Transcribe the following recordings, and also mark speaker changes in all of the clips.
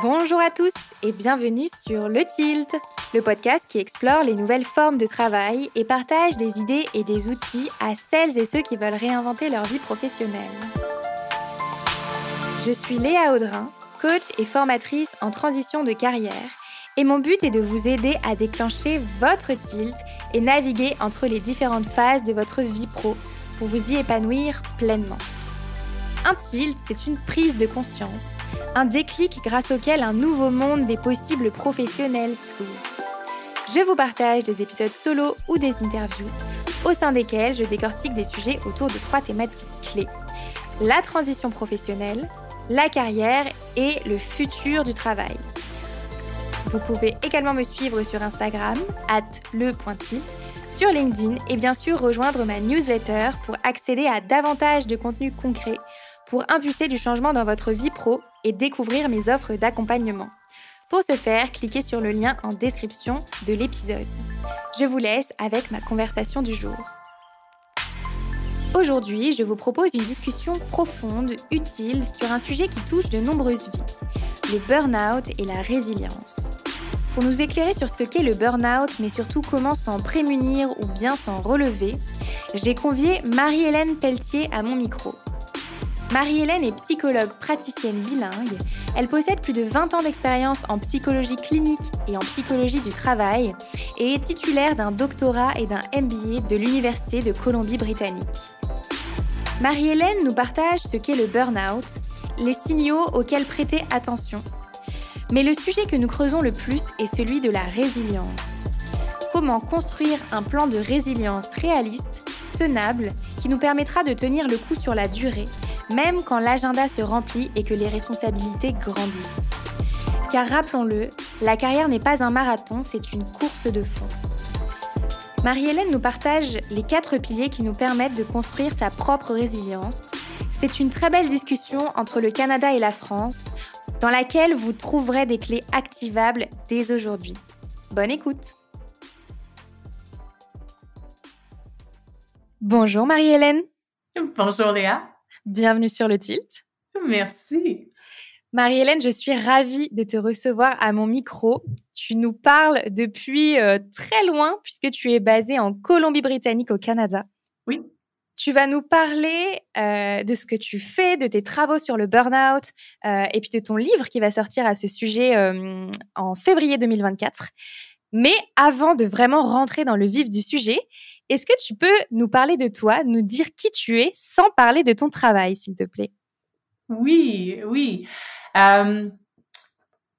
Speaker 1: Bonjour à tous et bienvenue sur Le Tilt, le podcast qui explore les nouvelles formes de travail et partage des idées et des outils à celles et ceux qui veulent réinventer leur vie professionnelle. Je suis Léa Audrin, coach et formatrice en transition de carrière, et mon but est de vous aider à déclencher votre tilt et naviguer entre les différentes phases de votre vie pro pour vous y épanouir pleinement. Un tilt, c'est une prise de conscience, un déclic grâce auquel un nouveau monde des possibles professionnels s'ouvre. Je vous partage des épisodes solo ou des interviews, au sein desquels je décortique des sujets autour de 3 thématiques clés: la transition professionnelle, la carrière et le futur du travail. Vous pouvez également me suivre sur Instagram, @le.tilt, sur LinkedIn et bien sûr rejoindre ma newsletter pour accéder à davantage de contenu concret, pour impulser du changement dans votre vie pro et découvrir mes offres d'accompagnement. Pour ce faire, cliquez sur le lien en description de l'épisode. Je vous laisse avec ma conversation du jour. Aujourd'hui, je vous propose une discussion profonde, utile, sur un sujet qui touche de nombreuses vies, le burn-out et la résilience. Pour nous éclairer sur ce qu'est le burn-out, mais surtout comment s'en prémunir ou bien s'en relever, j'ai convié Marie-Hélène Pelletier à mon micro. Marie-Hélène est psychologue praticienne bilingue. Elle possède plus de 20 ans d'expérience en psychologie clinique et en psychologie du travail et est titulaire d'un doctorat et d'un MBA de l'Université de Colombie-Britannique. Marie-Hélène nous partage ce qu'est le burn-out, les signaux auxquels prêter attention. Mais le sujet que nous creusons le plus est celui de la résilience. Comment construire un plan de résilience réaliste, tenable, qui nous permettra de tenir le coup sur la durée, même quand l'agenda se remplit et que les responsabilités grandissent. Car rappelons-le, la carrière n'est pas un marathon, c'est une course de fond. Marie-Hélène nous partage les 4 piliers qui nous permettent de construire sa propre résilience. C'est une très belle discussion entre le Canada et la France, dans laquelle vous trouverez des clés activables dès aujourd'hui. Bonne écoute! Bonjour Marie-Hélène.
Speaker 2: Bonjour Léa.
Speaker 1: Bienvenue sur le Tilt.
Speaker 2: Merci.
Speaker 1: Marie-Hélène, je suis ravie de te recevoir à mon micro. Tu nous parles depuis très loin puisque tu es basée en Colombie-Britannique au Canada.
Speaker 2: Oui.
Speaker 1: Tu vas nous parler de ce que tu fais, de tes travaux sur le burn-out et puis de ton livre qui va sortir à ce sujet en février 2024. Mais avant de vraiment rentrer dans le vif du sujet, est-ce que tu peux nous parler de toi, nous dire qui tu es sans parler de ton travail, s'il te plaît?
Speaker 2: Oui.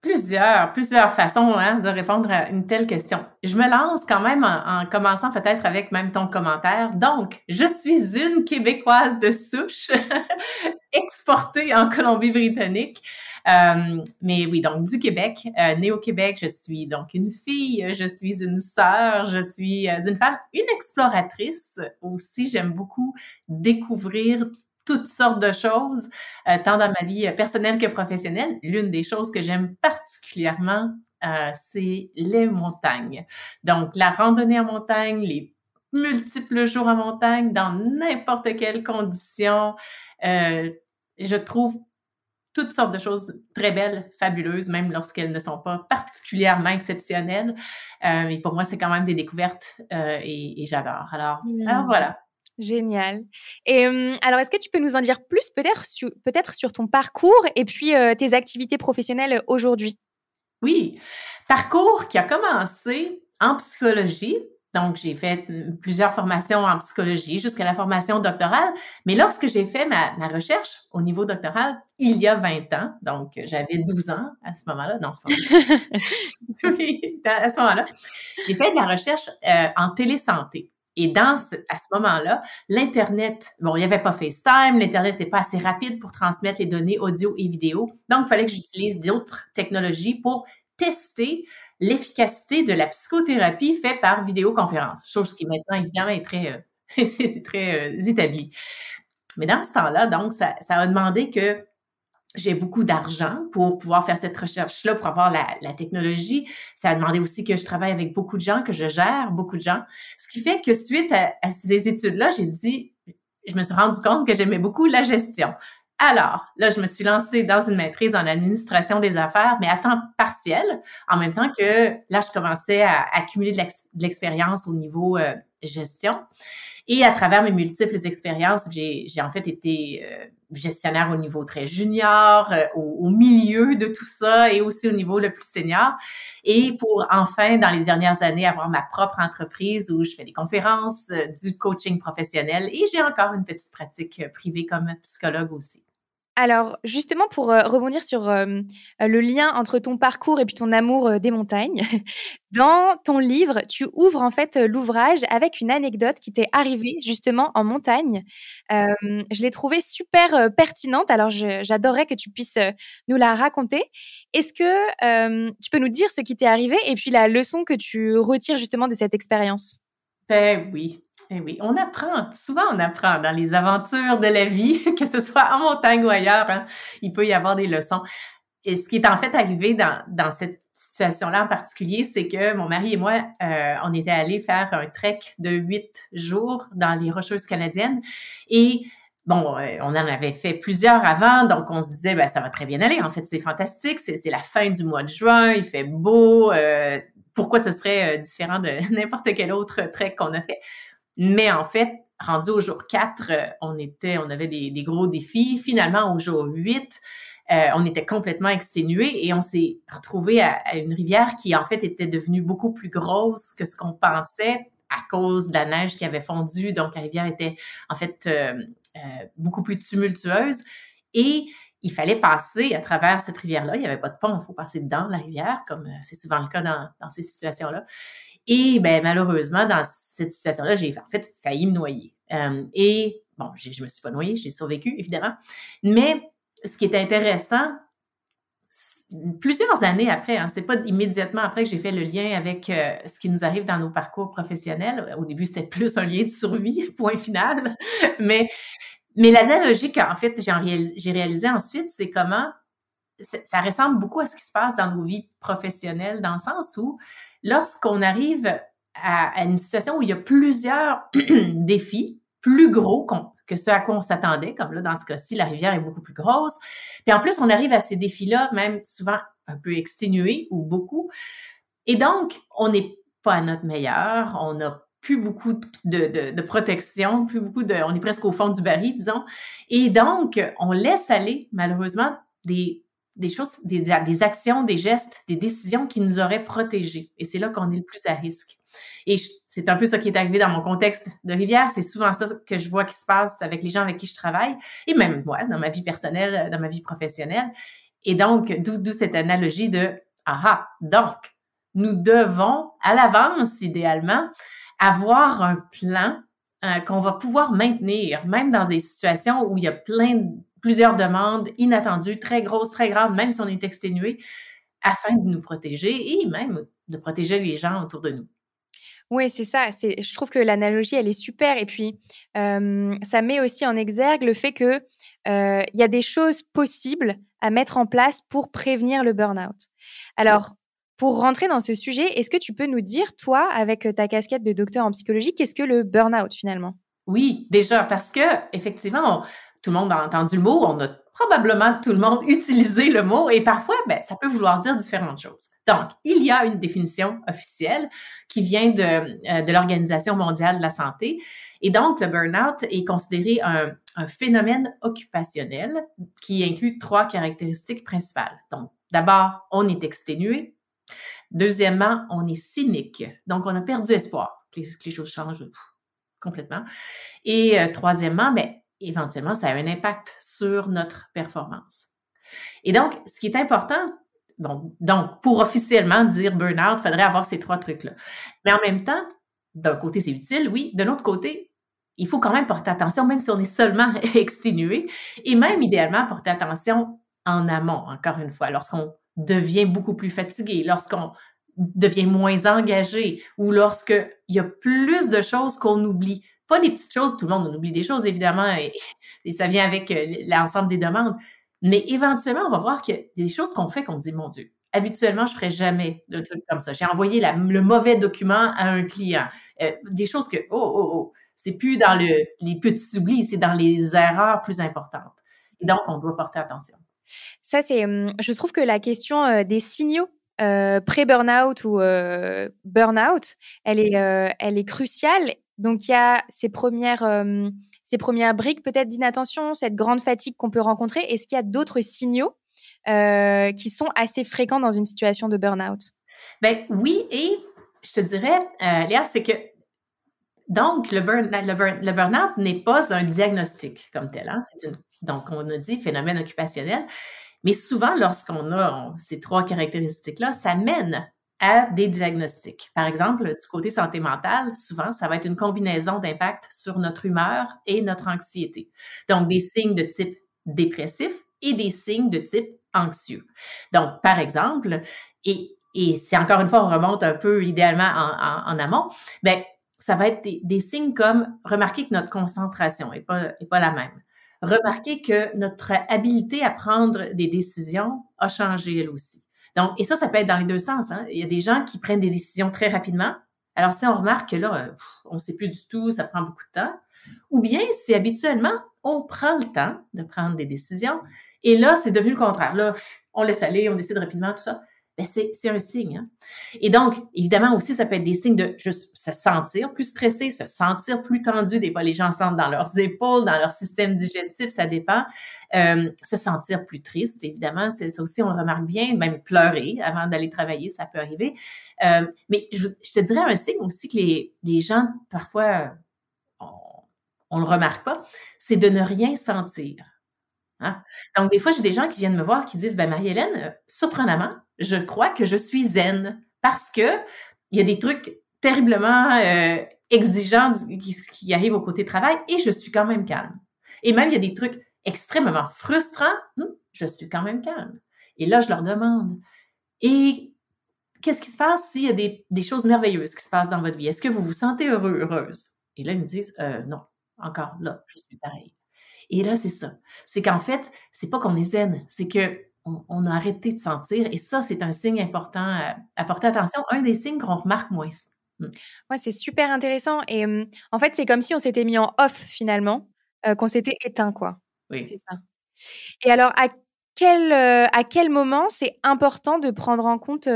Speaker 2: Plusieurs façons de répondre à une telle question. Je me lance quand même en commençant peut-être avec même ton commentaire. Donc, je suis une Québécoise de souche, exportée en Colombie-Britannique. Mais oui, donc du Québec, née au Québec, je suis donc une fille, je suis une sœur, je suis une femme, une exploratrice aussi. J'aime beaucoup découvrir toutes sortes de choses, tant dans ma vie personnelle que professionnelle. L'une des choses que j'aime particulièrement, c'est les montagnes. Donc, la randonnée en montagne, les multiples jours en montagne, dans n'importe quelle condition. Je trouve toutes sortes de choses très belles, fabuleuses, même lorsqu'elles ne sont pas particulièrement exceptionnelles. Et pour moi, c'est quand même des découvertes et j'adore. Alors voilà.
Speaker 1: Génial. Et alors, est-ce que tu peux nous en dire plus peut-être sur ton parcours et puis tes activités professionnelles aujourd'hui?
Speaker 2: Oui, parcours qui a commencé en psychologie. Donc, j'ai fait plusieurs formations en psychologie jusqu'à la formation doctorale. Mais lorsque j'ai fait ma recherche au niveau doctoral, il y a 20 ans, donc j'avais 12 ans à ce moment-là. Non, c'est pas vrai. Oui, à ce moment-là, j'ai fait de la recherche en télésanté. Et à ce moment-là, l'Internet, bon, il n'y avait pas FaceTime, l'Internet n'était pas assez rapide pour transmettre les données audio et vidéo. Donc, il fallait que j'utilise d'autres technologies pour tester l'efficacité de la psychothérapie faite par vidéoconférence, chose qui maintenant, évidemment, est très, c'est très établi. Mais dans ce temps-là, donc, ça a demandé que j'ai beaucoup d'argent pour pouvoir faire cette recherche-là, pour avoir la technologie. Ça a demandé aussi que je travaille avec beaucoup de gens, que je gère beaucoup de gens. Ce qui fait que suite à ces études-là, je me suis rendu compte que j'aimais beaucoup la gestion. Alors, là, je me suis lancée dans une maîtrise en administration des affaires, mais à temps partiel, en même temps que là, je commençais à accumuler de l'expérience au niveau gestion. Et à travers mes multiples expériences, j'ai en fait été gestionnaire au niveau très junior, au milieu de tout ça et aussi au niveau le plus senior. Et pour enfin, dans les dernières années, avoir ma propre entreprise où je fais des conférences, du coaching professionnel et j'ai encore une petite pratique privée comme psychologue aussi.
Speaker 1: Alors, justement, pour rebondir sur le lien entre ton parcours et puis ton amour des montagnes, dans ton livre, tu ouvres en fait l'ouvrage avec une anecdote qui t'est arrivée justement en montagne. Je l'ai trouvée super pertinente, alors j'adorerais que tu puisses nous la raconter. Est-ce que tu peux nous dire ce qui t'est arrivé et puis la leçon que tu retires justement de cette expérience?
Speaker 2: Ben oui, eh oui, on apprend. Souvent, on apprend dans les aventures de la vie, que ce soit en montagne ou ailleurs, hein, il peut y avoir des leçons. Et ce qui est en fait arrivé dans cette situation-là en particulier, c'est que mon mari et moi, on était allés faire un trek de 8 jours dans les Rocheuses canadiennes. Et bon, on en avait fait plusieurs avant, donc on se disait, ben ça va très bien aller. En fait, c'est fantastique. C'est la fin du mois de juin, il fait beau. Pourquoi ce serait différent de n'importe quel autre trek qu'on a fait? Mais en fait, rendu au jour 4, on avait des gros défis. Finalement, au jour 8, on était complètement exténués et on s'est retrouvés à une rivière qui, en fait, était devenue beaucoup plus grosse que ce qu'on pensait à cause de la neige qui avait fondu. Donc, la rivière était, en fait, beaucoup plus tumultueuse. Et il fallait passer à travers cette rivière-là. Il n'y avait pas de pont, il faut passer dans la rivière, comme c'est souvent le cas dans ces situations-là. Et ben malheureusement, dans cette situation-là, j'ai en fait failli me noyer. Et bon, je me suis pas noyée, j'ai survécu, évidemment. Mais ce qui est intéressant, plusieurs années après, hein, c'est pas immédiatement après que j'ai fait le lien avec ce qui nous arrive dans nos parcours professionnels. Au début, c'était plus un lien de survie, point final. Mais, mais l'analogie qu'en fait j'ai réalisé ensuite, c'est comment ça ressemble beaucoup à ce qui se passe dans nos vies professionnelles, dans le sens où lorsqu'on arrive à une situation où il y a plusieurs défis plus gros que ce à quoi on s'attendait, comme là, dans ce cas-ci, la rivière est beaucoup plus grosse. Puis en plus, on arrive à ces défis-là, même souvent un peu exténués ou beaucoup. Et donc, on n'est pas à notre meilleur, on n'a plus beaucoup de protection, on est presque au fond du baril, disons. Et donc, on laisse aller, malheureusement, des choses, des actions, des gestes, des décisions qui nous auraient protégés. Et c'est là qu'on est le plus à risque. Et c'est un peu ça qui est arrivé dans mon contexte de rivière. C'est souvent ça que je vois qui se passe avec les gens avec qui je travaille, et même moi, dans ma vie personnelle, dans ma vie professionnelle. Et donc, d'où cette analogie de « Ah, donc, nous devons, à l'avance, idéalement, avoir un plan qu'on va pouvoir maintenir, même dans des situations où il y a plusieurs demandes inattendues, très grosses, très grandes, même si on est exténué, afin de nous protéger et même de protéger les gens autour de nous. »
Speaker 1: Oui, c'est ça. Je trouve que l'analogie, elle est super. Et puis, ça met aussi en exergue le fait que il y a des choses possibles à mettre en place pour prévenir le burn-out. Alors, pour rentrer dans ce sujet, est-ce que tu peux nous dire, toi, avec ta casquette de docteur en psychologie, qu'est-ce que le burn-out finalement?
Speaker 2: Oui, déjà, parce que effectivement, tout le monde a entendu le mot, on a probablement tout le monde utilisé le mot, et parfois, ben, ça peut vouloir dire différentes choses. Donc, il y a une définition officielle qui vient de l'Organisation mondiale de la santé, et donc le burn-out est considéré un phénomène occupationnel qui inclut 3 caractéristiques principales. Donc, d'abord, on est exténué. Deuxièmement, on est cynique. Donc, on a perdu espoir que les choses changent complètement. Et troisièmement, ben, éventuellement, ça a un impact sur notre performance. Et donc, ce qui est important, bon, donc pour officiellement dire burn-out, il faudrait avoir ces 3 trucs-là. Mais en même temps, d'un côté, c'est utile, oui. De l'autre côté, il faut quand même porter attention, même si on est seulement exténué, et même idéalement porter attention en amont, encore une fois, lorsqu'on devient beaucoup plus fatigué, lorsqu'on devient moins engagé ou lorsqu'il y a plus de choses qu'on oublie. Pas les petites choses, tout le monde on oublie des choses évidemment et ça vient avec l'ensemble des demandes, mais éventuellement on va voir qu'il y a des choses qu'on fait qu'on dit « Mon Dieu, habituellement je ferais jamais de trucs comme ça. J'ai envoyé le mauvais document à un client. » Des choses que, c'est plus dans les petits oublis, c'est dans les erreurs plus importantes. et donc on doit porter attention.
Speaker 1: Ça, c'est, je trouve que la question des signaux pré-burnout ou burnout, elle est cruciale. Donc, il y a ces premières briques peut-être d'inattention, cette grande fatigue qu'on peut rencontrer. Est-ce qu'il y a d'autres signaux qui sont assez fréquents dans une situation de burnout?
Speaker 2: Ben oui, et je te dirais, Léa, c'est que donc le burn-out n'est pas un diagnostic comme tel. Hein? Donc, on a dit phénomène occupationnel. Mais souvent, lorsqu'on a ces 3 caractéristiques-là, ça mène à des diagnostics. Par exemple, du côté santé mentale, souvent, ça va être une combinaison d'impacts sur notre humeur et notre anxiété. Donc, des signes de type dépressif et des signes de type anxieux. Donc, par exemple, et si encore une fois, on remonte un peu idéalement en amont, ben ça va être des signes comme remarquer que notre concentration n'est pas la même. Remarquer que notre habilité à prendre des décisions a changé elle aussi. Donc, et ça peut être dans les 2 sens. Hein. Il y a des gens qui prennent des décisions très rapidement. Alors, si on remarque que là, on ne sait plus du tout, ça prend beaucoup de temps. Ou bien, si habituellement, on prend le temps de prendre des décisions, et là, c'est devenu le contraire. Là, on laisse aller, on décide rapidement, tout ça. Ben, c'est un signe. Hein? Et donc, évidemment aussi, ça peut être des signes de juste se sentir plus stressé, se sentir plus tendu. Des fois, les gens sentent dans leurs épaules, dans leur système digestif, ça dépend. Se sentir plus triste, évidemment, ça aussi, on le remarque bien. Même pleurer avant d'aller travailler, ça peut arriver. Mais je te dirais un signe aussi que les gens, parfois, on le remarque pas, c'est de ne rien sentir. Hein? Donc, des fois, j'ai des gens qui viennent me voir qui disent, ben Marie-Hélène, surprenamment, je crois que je suis zen parce que il y a des trucs terriblement exigeants qui arrivent au côté travail et je suis quand même calme. Et même, il y a des trucs extrêmement frustrants, je suis quand même calme. Et là, je leur demande, et qu'est-ce qui se passe s'il y a des choses merveilleuses qui se passent dans votre vie? Est-ce que vous vous sentez heureux, heureuse? Et là, ils me disent, non, encore là, je suis pareil. Et là, c'est ça. C'est qu'en fait, c'est pas qu'on est zen, c'est qu'on a arrêté de sentir. Et ça, c'est un signe important à porter attention. Un des signes qu'on remarque moins.
Speaker 1: Ouais, c'est super intéressant. Et en fait, c'est comme si on s'était mis en off finalement, qu'on s'était éteint, quoi.
Speaker 2: Oui.
Speaker 1: C'est ça. Et alors, à quel moment c'est important de prendre en compte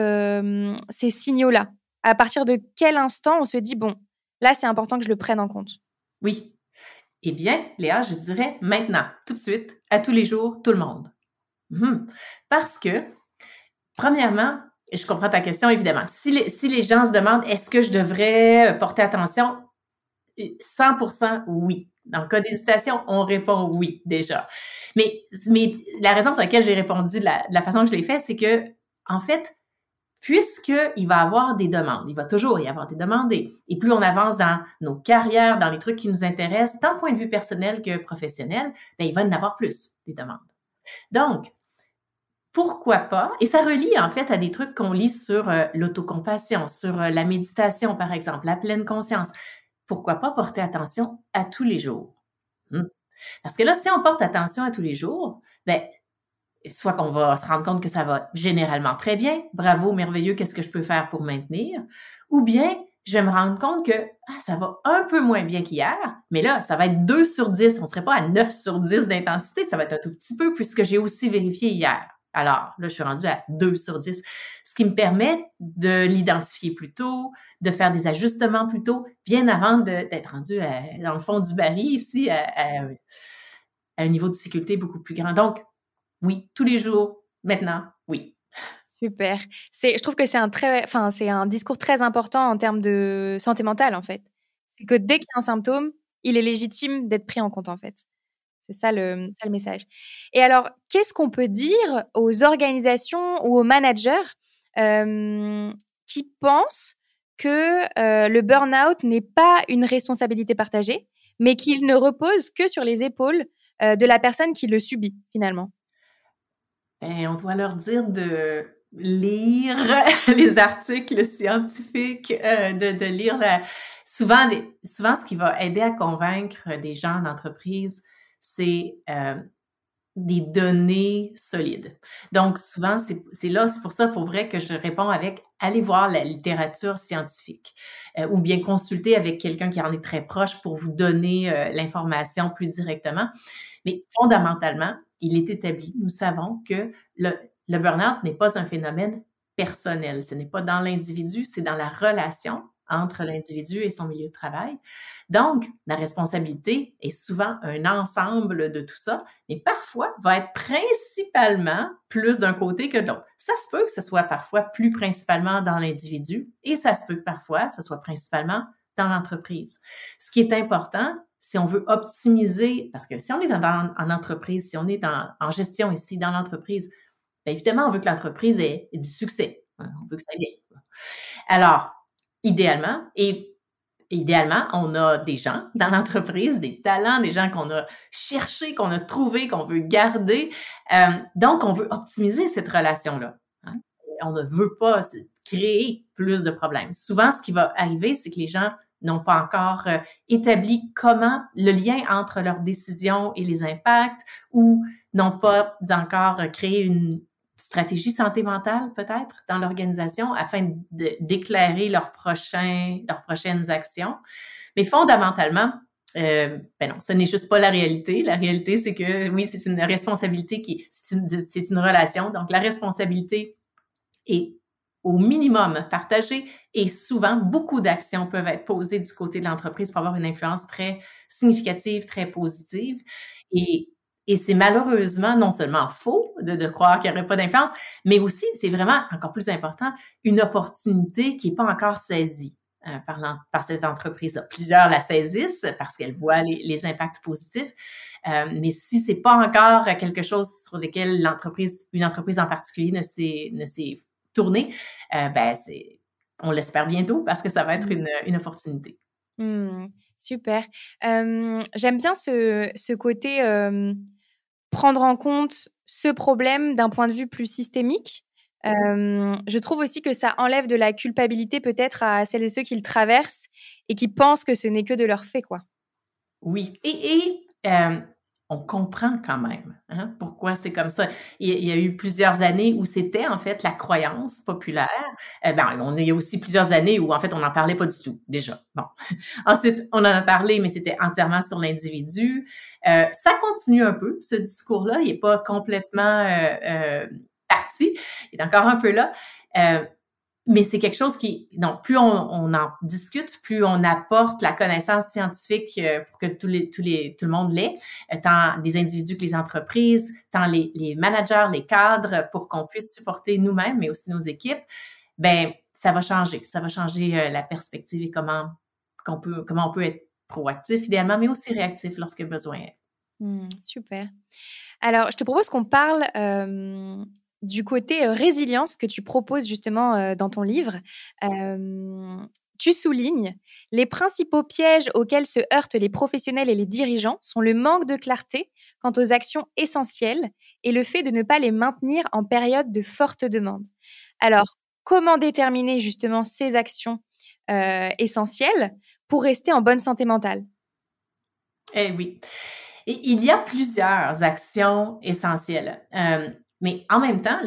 Speaker 1: ces signaux-là? À partir de quel instant on se dit, bon, là, c'est important que je le prenne en compte?
Speaker 2: Oui. Eh bien, Léa, je dirais maintenant, tout de suite, à tous les jours, tout le monde. Parce que, premièrement, et je comprends ta question, évidemment, si les gens se demandent est-ce que je devrais porter attention, 100% oui. Dans le cas d'hésitation, on répond oui déjà. Mais la raison pour laquelle j'ai répondu de la façon que je l'ai fait, c'est que, en fait, puisqu'il va y avoir des demandes, il va toujours y avoir des demandes, et plus on avance dans nos carrières, dans les trucs qui nous intéressent, tant point de vue personnel que professionnel, ben, il va y en avoir plus, des demandes. Donc, pourquoi pas, et ça relie en fait à des trucs qu'on lit sur l'autocompassion, sur la méditation par exemple, la pleine conscience. Pourquoi pas porter attention à tous les jours? Parce que là, si on porte attention à tous les jours, ben, soit qu'on va se rendre compte que ça va généralement très bien, bravo, merveilleux, qu'est-ce que je peux faire pour maintenir? Ou bien, je vais me rendre compte que ça va un peu moins bien qu'hier, mais là, ça va être 2 sur 10, on ne serait pas à 9 sur 10 d'intensité, ça va être un tout petit peu puisque j'ai aussi vérifié hier. Alors, là, je suis rendue à 2 sur 10, ce qui me permet de l'identifier plus tôt, de faire des ajustements plus tôt, bien avant d'être rendue dans le fond du baril ici, à un niveau de difficulté beaucoup plus grand. Donc, oui, tous les jours, maintenant, oui.
Speaker 1: Super. Je trouve que c'est un discours très important en termes de santé mentale, en fait. C'est que dès qu'il y a un symptôme, il est légitime d'être pris en compte, en fait. C'est ça le message. Et alors, qu'est-ce qu'on peut dire aux organisations ou aux managers qui pensent que le burn-out n'est pas une responsabilité partagée, mais qu'il ne repose que sur les épaules de la personne qui le subit, finalement?
Speaker 2: On doit leur dire de lire les articles scientifiques, de lire souvent, ce qui va aider à convaincre des gens d'entreprise, c'est des données solides. Donc, souvent, c'est pour ça, pour vrai, que je réponds avec allez voir la littérature scientifique ou bien consulter avec quelqu'un qui en est très proche pour vous donner l'information plus directement. Mais fondamentalement, il est établi, nous savons que le burn-out n'est pas un phénomène personnel. Ce n'est pas dans l'individu, c'est dans la relation entre l'individu et son milieu de travail. Donc, la responsabilité est souvent un ensemble de tout ça, mais parfois va être principalement plus d'un côté que de l'autre. Ça se peut que ce soit parfois plus principalement dans l'individu et ça se peut que parfois ce soit principalement dans l'entreprise. Ce qui est important, si on veut optimiser, parce que si on est en entreprise, si on est en gestion ici dans l'entreprise, bien évidemment, on veut que l'entreprise ait du succès. On veut que ça aille bien. Alors, idéalement, on a des gens dans l'entreprise, des talents, des gens qu'on a cherchés, qu'on a trouvés, qu'on veut garder. Donc, on veut optimiser cette relation-là. Hein? On ne veut pas créer plus de problèmes. Souvent, ce qui va arriver, c'est que les gens n'ont pas encore établi comment le lien entre leurs décisions et les impacts ou n'ont pas encore créé une stratégie santé mentale, peut-être, dans l'organisation afin d'éclairer leurs prochaines actions. Mais fondamentalement, non, ce n'est juste pas la réalité. La réalité, c'est que, oui, c'est une responsabilité c'est une relation. Donc, la responsabilité est au minimum partagée et souvent, beaucoup d'actions peuvent être posées du côté de l'entreprise pour avoir une influence très significative, très positive. Et c'est malheureusement non seulement faux de croire qu'il n'y aurait pas d'influence, mais aussi, c'est vraiment encore plus important, une opportunité qui n'est pas encore saisie par cette entreprise-là. Plusieurs la saisissent parce qu'elles voient les impacts positifs, mais si c'est pas encore quelque chose sur lequel une entreprise en particulier ne s'est tournée, on l'espère bientôt parce que ça va être une opportunité.
Speaker 1: Super. J'aime bien ce côté prendre en compte ce problème d'un point de vue plus systémique. Je trouve aussi que ça enlève de la culpabilité peut-être à celles et ceux qui le traversent et qui pensent que ce n'est que de leur fait, quoi.
Speaker 2: Oui, et on comprend quand même pourquoi c'est comme ça. Il y a eu plusieurs années où c'était en fait la croyance populaire. Il y a aussi plusieurs années où en fait on n'en parlait pas du tout déjà. Bon, ensuite on en a parlé, mais c'était entièrement sur l'individu. Ça continue un peu, ce discours-là. Il n'est pas complètement parti. Il est encore un peu là. Mais c'est quelque chose plus on en discute, plus on apporte la connaissance scientifique pour que tout le monde l'ait, tant les individus que les entreprises, tant les managers, les cadres, pour qu'on puisse supporter nous-mêmes, mais aussi nos équipes, ça va changer. Ça va changer la perspective et comment on peut être proactif idéalement, mais aussi réactif lorsque besoin est.
Speaker 1: Super. Alors, je te propose qu'on parle du côté résilience que tu proposes justement dans ton livre. Tu soulignes les principaux pièges auxquels se heurtent les professionnels et les dirigeants sont le manque de clarté quant aux actions essentielles et le fait de ne pas les maintenir en période de forte demande. Alors, comment déterminer justement ces actions essentielles pour rester en bonne santé mentale?
Speaker 2: Eh oui. Et il y a plusieurs actions essentielles. Mais en même temps,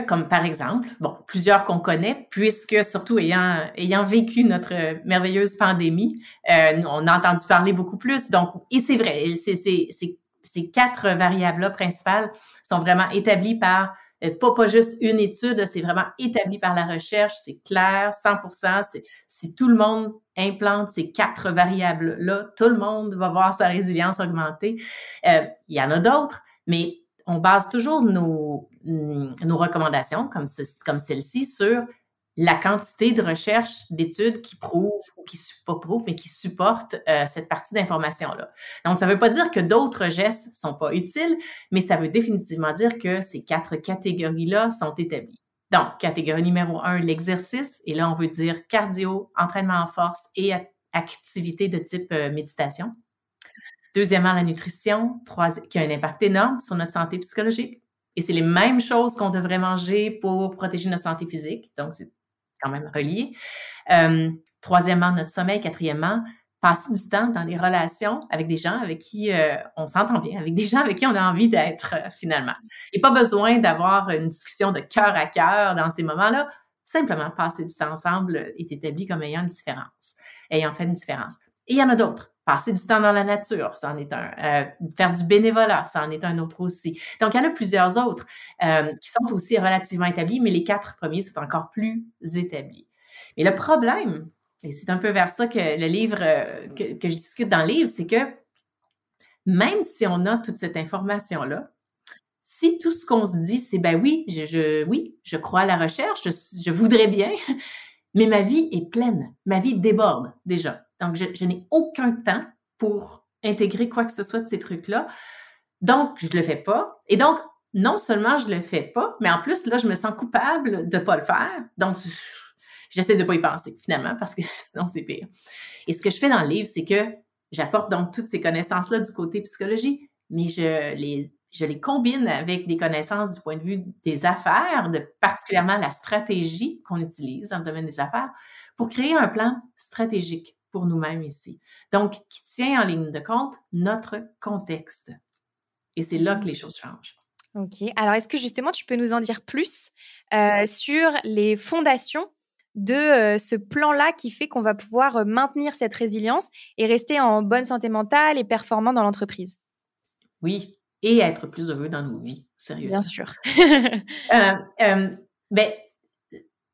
Speaker 2: comme par exemple, plusieurs qu'on connaît, puisque surtout ayant vécu notre merveilleuse pandémie, on a entendu parler beaucoup plus. Donc, et c'est vrai, ces 4 variables-là principales sont vraiment établies par pas juste une étude, c'est vraiment établi par la recherche, c'est clair, 100%. Si tout le monde implante ces 4 variables-là, tout le monde va voir sa résilience augmenter. Il y en a d'autres, mais on base toujours nos recommandations, comme celle-ci, sur la quantité de recherches, d'études qui prouvent, ou qui pas prouvent, mais qui supportent cette partie d'information-là. Donc, ça ne veut pas dire que d'autres gestes ne sont pas utiles, mais ça veut définitivement dire que ces 4 catégories-là sont établies. Donc, catégorie numéro 1, l'exercice. Et là, on veut dire cardio, entraînement en force et activité de type méditation. Deuxièmement, la nutrition, qui a un impact énorme sur notre santé psychologique. Et c'est les mêmes choses qu'on devrait manger pour protéger notre santé physique. Donc, c'est quand même relié. Troisièmement, notre sommeil. Quatrièmement, passer du temps dans des relations avec des gens avec qui on s'entend bien, avec des gens avec qui on a envie d'être finalement. Et pas besoin d'avoir une discussion de cœur à cœur dans ces moments-là. Simplement passer du temps ensemble est établi comme ayant fait une différence. Et il y en a d'autres. Passer du temps dans la nature, c'en est un. Faire du bénévolat, c'en est un autre aussi. Donc, il y en a plusieurs autres qui sont aussi relativement établis, mais les 4 premiers sont encore plus établis. Mais le problème, et c'est un peu vers ça que le livre, que je discute dans le livre, c'est que même si on a toute cette information-là, si tout ce qu'on se dit, c'est ben oui, je crois à la recherche, je voudrais bien, mais ma vie est pleine, ma vie déborde déjà. Donc, je n'ai aucun temps pour intégrer quoi que ce soit de ces trucs-là. Donc, je le fais pas. Et donc, non seulement je le fais pas, mais en plus, là, je me sens coupable de pas le faire. Donc, j'essaie de pas y penser, finalement, parce que sinon, c'est pire. Et ce que je fais dans le livre, c'est que j'apporte donc toutes ces connaissances-là du côté psychologie, mais je les combine avec des connaissances du point de vue des affaires, particulièrement la stratégie qu'on utilise dans le domaine des affaires, pour créer un plan stratégique pour nous-mêmes ici. Donc, qui tient en ligne de compte notre contexte. Et c'est là que les choses changent.
Speaker 1: OK. Alors, est-ce que justement, tu peux nous en dire plus sur les fondations de ce plan-là qui fait qu'on va pouvoir maintenir cette résilience et rester en bonne santé mentale et performant dans l'entreprise?
Speaker 2: Oui, et être plus heureux dans nos vies, sérieusement.
Speaker 1: Bien sûr.
Speaker 2: Ben,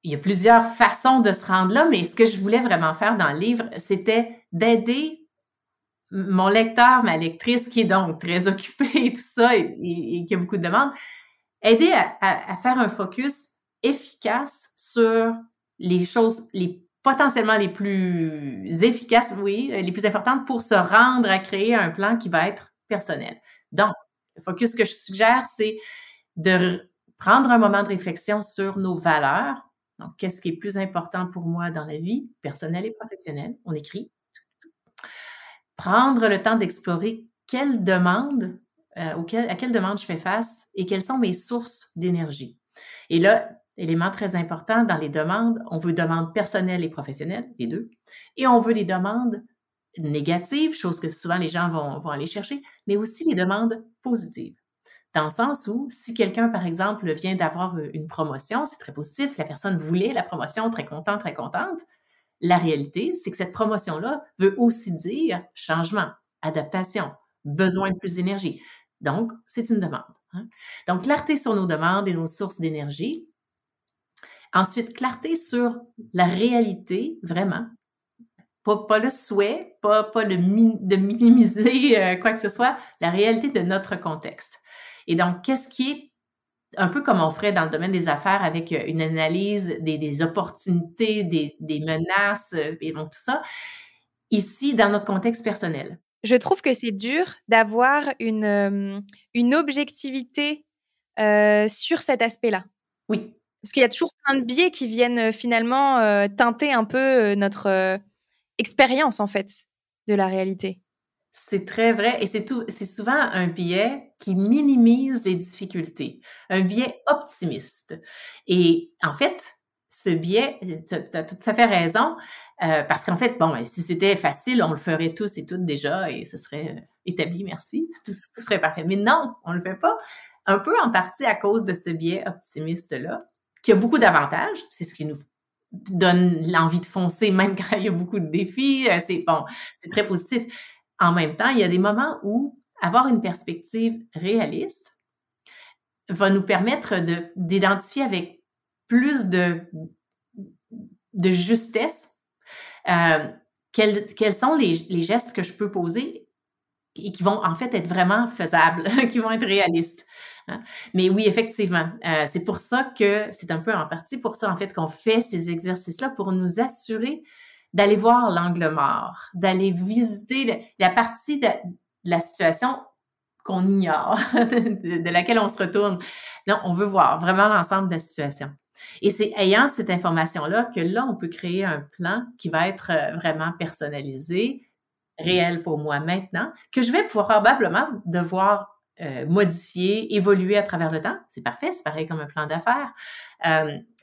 Speaker 2: il y a plusieurs façons de se rendre là, mais ce que je voulais vraiment faire dans le livre, c'était d'aider mon lecteur, ma lectrice, qui est donc très occupée et tout ça, et qui a beaucoup de demandes, aider à faire un focus efficace sur les choses, potentiellement les plus efficaces, oui, les plus importantes pour se rendre à créer un plan qui va être personnel. Donc, le focus que je suggère, c'est de prendre un moment de réflexion sur nos valeurs. Donc, qu'est-ce qui est plus important pour moi dans la vie, personnelle et professionnelle? On écrit. Prendre le temps d'explorer quelles demandes, à quelles demandes je fais face et quelles sont mes sources d'énergie. Et là, élément très important dans les demandes, on veut demandes personnelles et professionnelles, les deux, et on veut les demandes négatives, chose que souvent les gens vont aller chercher, mais aussi les demandes positives. Dans le sens où, si quelqu'un, par exemple, vient d'avoir une promotion, c'est très positif, la personne voulait la promotion, très contente, très contente. La réalité, c'est que cette promotion-là veut aussi dire changement, adaptation, besoin de plus d'énergie. Donc, c'est une demande. Hein? Donc, clarté sur nos demandes et nos sources d'énergie. Ensuite, clarté sur la réalité, vraiment. Pas le souhait, pas de minimiser quoi que ce soit, la réalité de notre contexte. Et donc, qu'est-ce qui est un peu comme on ferait dans le domaine des affaires avec une analyse des opportunités, des menaces, et donc tout ça, ici, dans notre contexte personnel.
Speaker 1: Je trouve que c'est dur d'avoir une objectivité sur cet aspect-là.
Speaker 2: Oui.
Speaker 1: Parce qu'il y a toujours plein de biais qui viennent finalement teinter un peu notre expérience, en fait, de la réalité.
Speaker 2: C'est très vrai et c'est souvent un biais qui minimise les difficultés, un biais optimiste. Et en fait, ce biais, tu as tout à fait raison, parce qu'en fait, bon, si c'était facile, on le ferait tous et toutes déjà et ce serait établi, merci, tout serait parfait. Mais non, on le fait pas, un peu en partie à cause de ce biais optimiste-là, qui a beaucoup d'avantages, c'est ce qui nous donne l'envie de foncer, même quand il y a beaucoup de défis, c'est très positif. En même temps, il y a des moments où avoir une perspective réaliste va nous permettre d'identifier avec plus de justesse quels sont les gestes que je peux poser et qui vont en fait être vraiment faisables, qui vont être réalistes. Hein? Mais oui, effectivement, c'est pour ça que c'est un peu en partie pour ça en fait qu'on fait ces exercices-là pour nous assurer d'aller voir l'angle mort, d'aller visiter la partie de la situation qu'on ignore, de laquelle on se retourne. Non, on veut voir vraiment l'ensemble de la situation. Et c'est ayant cette information-là que là, on peut créer un plan qui va être vraiment personnalisé, réel pour moi maintenant, que je vais pouvoir probablement devoir modifier, évoluer à travers le temps. C'est parfait, c'est pareil comme un plan d'affaires,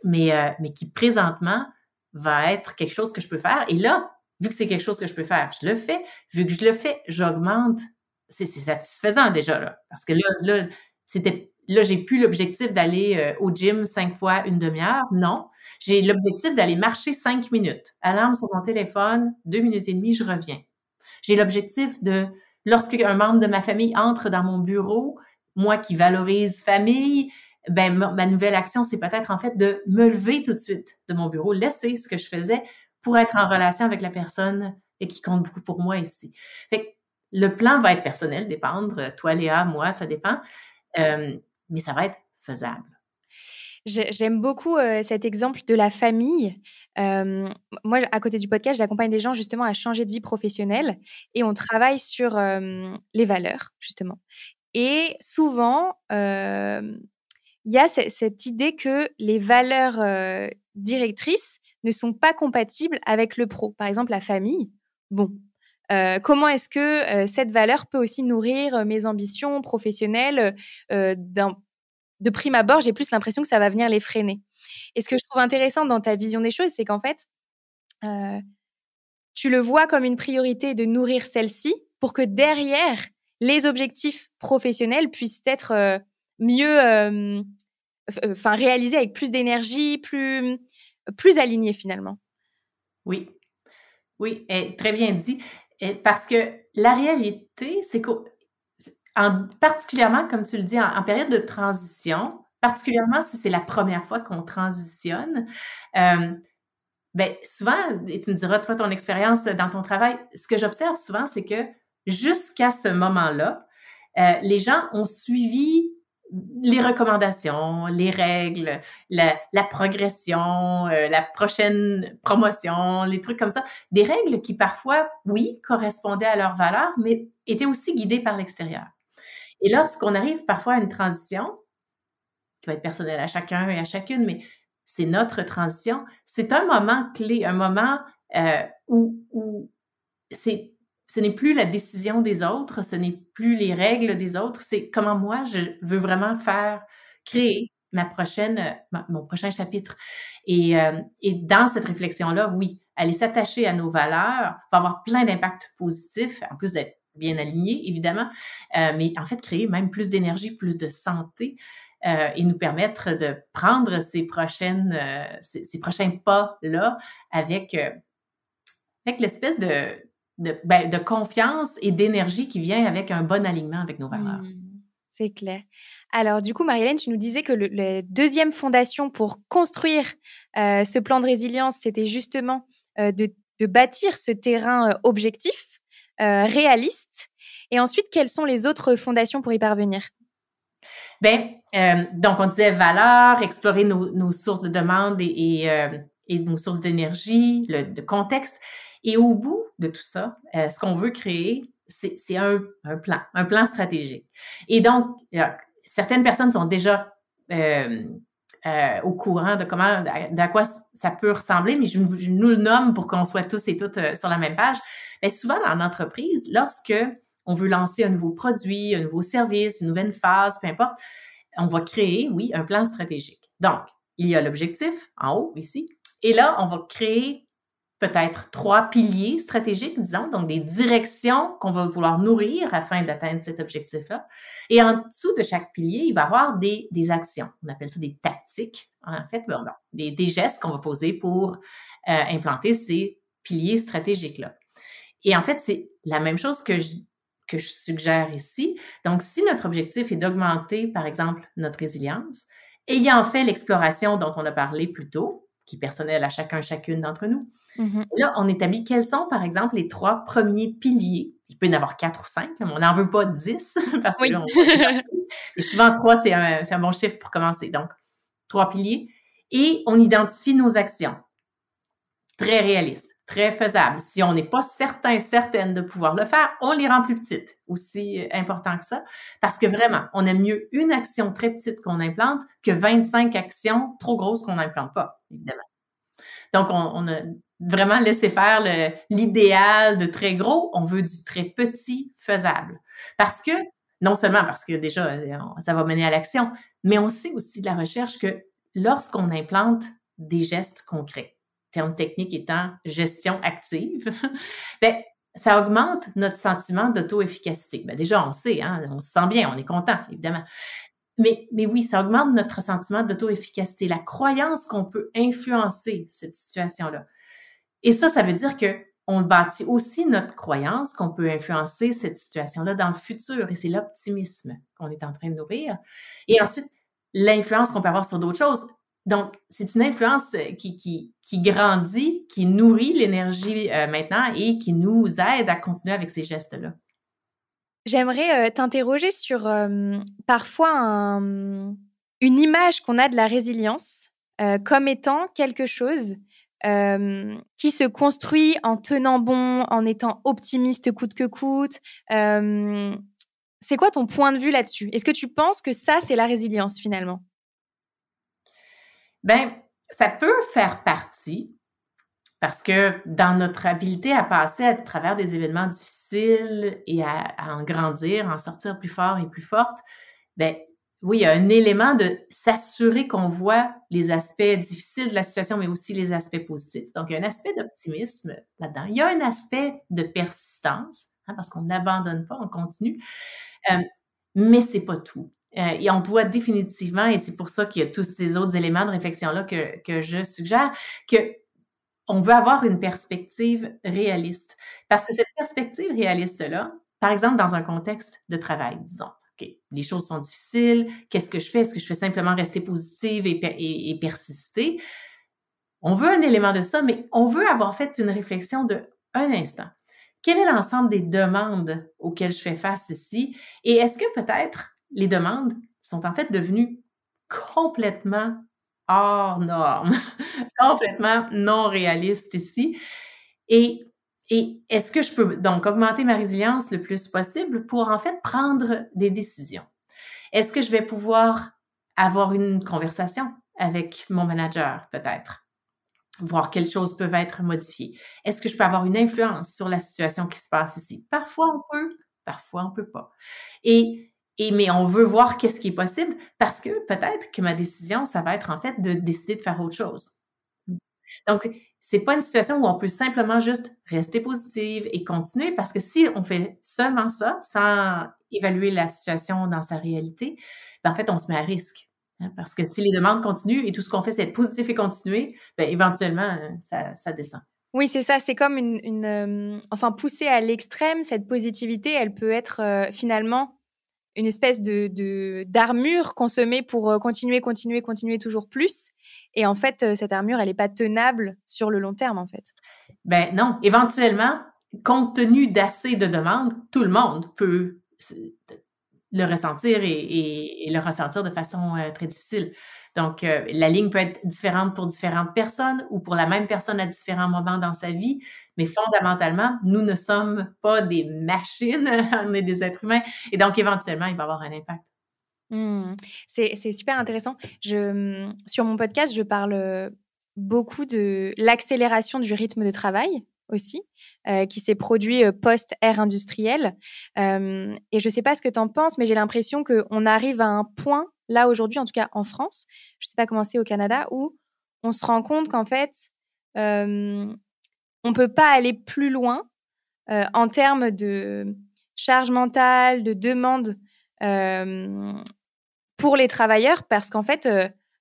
Speaker 2: mais qui présentement va être quelque chose que je peux faire. Et là, vu que c'est quelque chose que je peux faire, je le fais. Vu que je le fais, j'augmente. C'est satisfaisant déjà, là. Parce que là, j'ai plus l'objectif d'aller au gym 5 fois une demi-heure. Non. J'ai l'objectif d'aller marcher 5 minutes. Alarme sur mon téléphone, 2 minutes et demie, je reviens. J'ai l'objectif de, lorsque un membre de ma famille entre dans mon bureau, moi qui valorise famille, ben ma nouvelle action, c'est peut-être en fait de me lever tout de suite de mon bureau, laisser ce que je faisais pour être en relation avec la personne et qui compte beaucoup pour moi ici. Fait que le plan va être personnel, dépendre, toi Léa, moi, ça dépend, mais ça va être faisable.
Speaker 1: J'aime beaucoup, cet exemple de la famille. Moi, à côté du podcast, j'accompagne des gens justement à changer de vie professionnelle et on travaille sur, les valeurs justement et souvent, il y a cette idée que les valeurs, directrices ne sont pas compatibles avec le pro. Par exemple, la famille. Bon, comment est-ce que, cette valeur peut aussi nourrir, mes ambitions professionnelles, de prime abord, j'ai plus l'impression que ça va venir les freiner. Et ce que je trouve intéressant dans ta vision des choses, c'est qu'en fait, heu, tu le vois comme une priorité de nourrir celle-ci pour que derrière, les objectifs professionnels puissent être, mieux, enfin réalisés avec plus d'énergie, plus alignés finalement.
Speaker 2: Oui, oui, et très bien dit, et parce que la réalité, c'est qu'au particulièrement, comme tu le dis, en période de transition, particulièrement si c'est la première fois qu'on transitionne, ben, souvent, et tu me diras, toi, ton expérience dans ton travail, ce que j'observe souvent, c'est que jusqu'à ce moment-là, les gens ont suivi les recommandations, les règles, la progression, la prochaine promotion, les trucs comme ça. Des règles qui parfois, oui, correspondaient à leurs valeurs, mais étaient aussi guidées par l'extérieur. Et lorsqu'on arrive parfois à une transition, qui va être personnelle à chacun et à chacune, mais c'est notre transition, c'est un moment clé, un moment où ce n'est plus la décision des autres, ce n'est plus les règles des autres, c'est comment moi je veux vraiment créer mon prochain chapitre. Et dans cette réflexion-là, oui, aller s'attacher à nos valeurs va avoir plein d'impacts positifs, en plus d'être bien aligné, évidemment, mais en fait, créer même plus d'énergie, plus de santé, et nous permettre de prendre ces prochains pas-là avec, avec l'espèce de confiance et d'énergie qui vient avec un bon alignement avec nos valeurs.
Speaker 1: C'est clair. Alors du coup, Marie-Hélène, tu nous disais que la deuxième fondation pour construire, ce plan de résilience, c'était justement, de bâtir ce terrain, objectif, réaliste et ensuite, quelles sont les autres fondations pour y parvenir?
Speaker 2: Ben, donc on disait valeurs, explorer nos sources de demande et nos sources d'énergie, de contexte. Et au bout de tout ça, ce qu'on veut créer, c'est un plan stratégique. Et donc, certaines personnes sont déjà au courant de à quoi ça peut ressembler, mais je nous le nomme pour qu'on soit tous et toutes sur la même page. Mais souvent, dans l'entreprise, lorsque on veut lancer un nouveau produit, un nouveau service, une nouvelle phase, peu importe, on va créer, oui, un plan stratégique. Donc, il y a l'objectif en haut, ici, et là, on va créer peut-être 3 piliers stratégiques, disons, donc des directions qu'on va vouloir nourrir afin d'atteindre cet objectif-là. Et en dessous de chaque pilier, il va y avoir des actions. On appelle ça des tactiques, en fait, des gestes qu'on va poser pour implanter ces piliers stratégiques-là. Et en fait, c'est la même chose que je suggère ici. Donc, si notre objectif est d'augmenter, par exemple, notre résilience, ayant fait l'exploration dont on a parlé plus tôt, qui est personnelle à chacune d'entre nous, là, on établit quels sont, par exemple, les 3 premiers piliers. Il peut y en avoir 4 ou 5, mais on n'en veut pas 10 parce que là, et souvent 3, c'est un bon chiffre pour commencer. Donc, 3 piliers. Et on identifie nos actions. Très réalistes, très faisables. Si on n'est pas certaine de pouvoir le faire, on les rend plus petites, aussi important que ça, parce que vraiment, on aime mieux une action très petite qu'on implante que 25 actions trop grosses qu'on n'implante pas, évidemment. Donc, on a vraiment laissé faire l'idéal de très gros, on veut du très petit faisable. Parce que, non seulement parce que déjà, ça va mener à l'action, mais on sait aussi de la recherche que lorsqu'on implante des gestes concrets, terme technique étant gestion active, ben, ça augmente notre sentiment d'auto-efficacité. Ben, déjà, on sait, hein, on se sent bien, on est content, évidemment. Mais oui, ça augmente notre sentiment d'auto-efficacité, la croyance qu'on peut influencer cette situation-là. Et ça veut dire que on bâtit aussi notre croyance qu'on peut influencer cette situation-là dans le futur et c'est l'optimisme qu'on est en train de nourrir. Et ensuite, l'influence qu'on peut avoir sur d'autres choses. Donc, c'est une influence qui grandit, qui nourrit l'énergie maintenant et qui nous aide à continuer avec ces gestes-là.
Speaker 1: J'aimerais t'interroger sur parfois une image qu'on a de la résilience comme étant quelque chose qui se construit en tenant bon, en étant optimiste coûte que coûte. C'est quoi ton point de vue là-dessus? Est-ce que tu penses que ça, c'est la résilience finalement?
Speaker 2: Ben, ça peut faire partie parce que dans notre habileté à passer à travers des événements difficiles et à en grandir, en sortir plus fort et plus forte, ben oui, il y a un élément de s'assurer qu'on voit les aspects difficiles de la situation, mais aussi les aspects positifs. Donc, il y a un aspect d'optimisme là-dedans. Il y a un aspect de persistance, parce qu'on n'abandonne pas, on continue. Mais c'est pas tout. Et on doit définitivement, et c'est pour ça qu'il y a tous ces autres éléments de réflexion-là que je suggère, que on veut avoir une perspective réaliste. Parce que cette perspective réaliste-là, par exemple, dans un contexte de travail, disons, OK, les choses sont difficiles, qu'est-ce que je fais? Est-ce que je fais simplement rester positive et persister? On veut un élément de ça, mais on veut avoir fait une réflexion de un instant. Quel est l'ensemble des demandes auxquelles je fais face ici? Et est-ce que peut-être les demandes sont en fait devenues complètement hors normes, complètement non réalistes ici? Et est-ce que je peux donc augmenter ma résilience le plus possible pour en fait prendre des décisions? Est-ce que je vais pouvoir avoir une conversation avec mon manager peut-être? Voir quelles choses peuvent être modifiées. Est-ce que je peux avoir une influence sur la situation qui se passe ici? Parfois on peut, parfois on peut pas. Mais on veut voir qu'est-ce qui est possible parce que peut-être que ma décision, ça va être en fait de décider de faire autre chose. Donc, c'est pas une situation où on peut simplement juste rester positive et continuer parce que si on fait seulement ça, sans évaluer la situation dans sa réalité, ben en fait, on se met à risque. Parce que si les demandes continuent et tout ce qu'on fait, c'est être positif et continuer, ben éventuellement, ça descend.
Speaker 1: Oui, c'est ça. C'est comme enfin, poussée à l'extrême, cette positivité, elle peut être finalement une espèce d'armure qu'on se met pour continuer toujours plus. Et en fait, cette armure, elle n'est pas tenable sur le long terme, en fait.
Speaker 2: Ben non, éventuellement, compte tenu d'assez de demandes, tout le monde peut le ressentir et le ressentir de façon très difficile. Donc, la ligne peut être différente pour différentes personnes ou pour la même personne à différents moments dans sa vie, mais fondamentalement, nous ne sommes pas des machines, on est des êtres humains et donc éventuellement, il va y avoir un impact.
Speaker 1: C'est super intéressant. Sur mon podcast, je parle beaucoup de l'accélération du rythme de travail aussi, qui s'est produit post-ère industrielle. Et je ne sais pas ce que tu en penses, mais j'ai l'impression qu'on arrive à un point, là aujourd'hui, en tout cas en France, je ne sais pas comment c'est au Canada, où on se rend compte qu'en fait, on ne peut pas aller plus loin en termes de charge mentale, de demande pour les travailleurs, parce qu'en fait,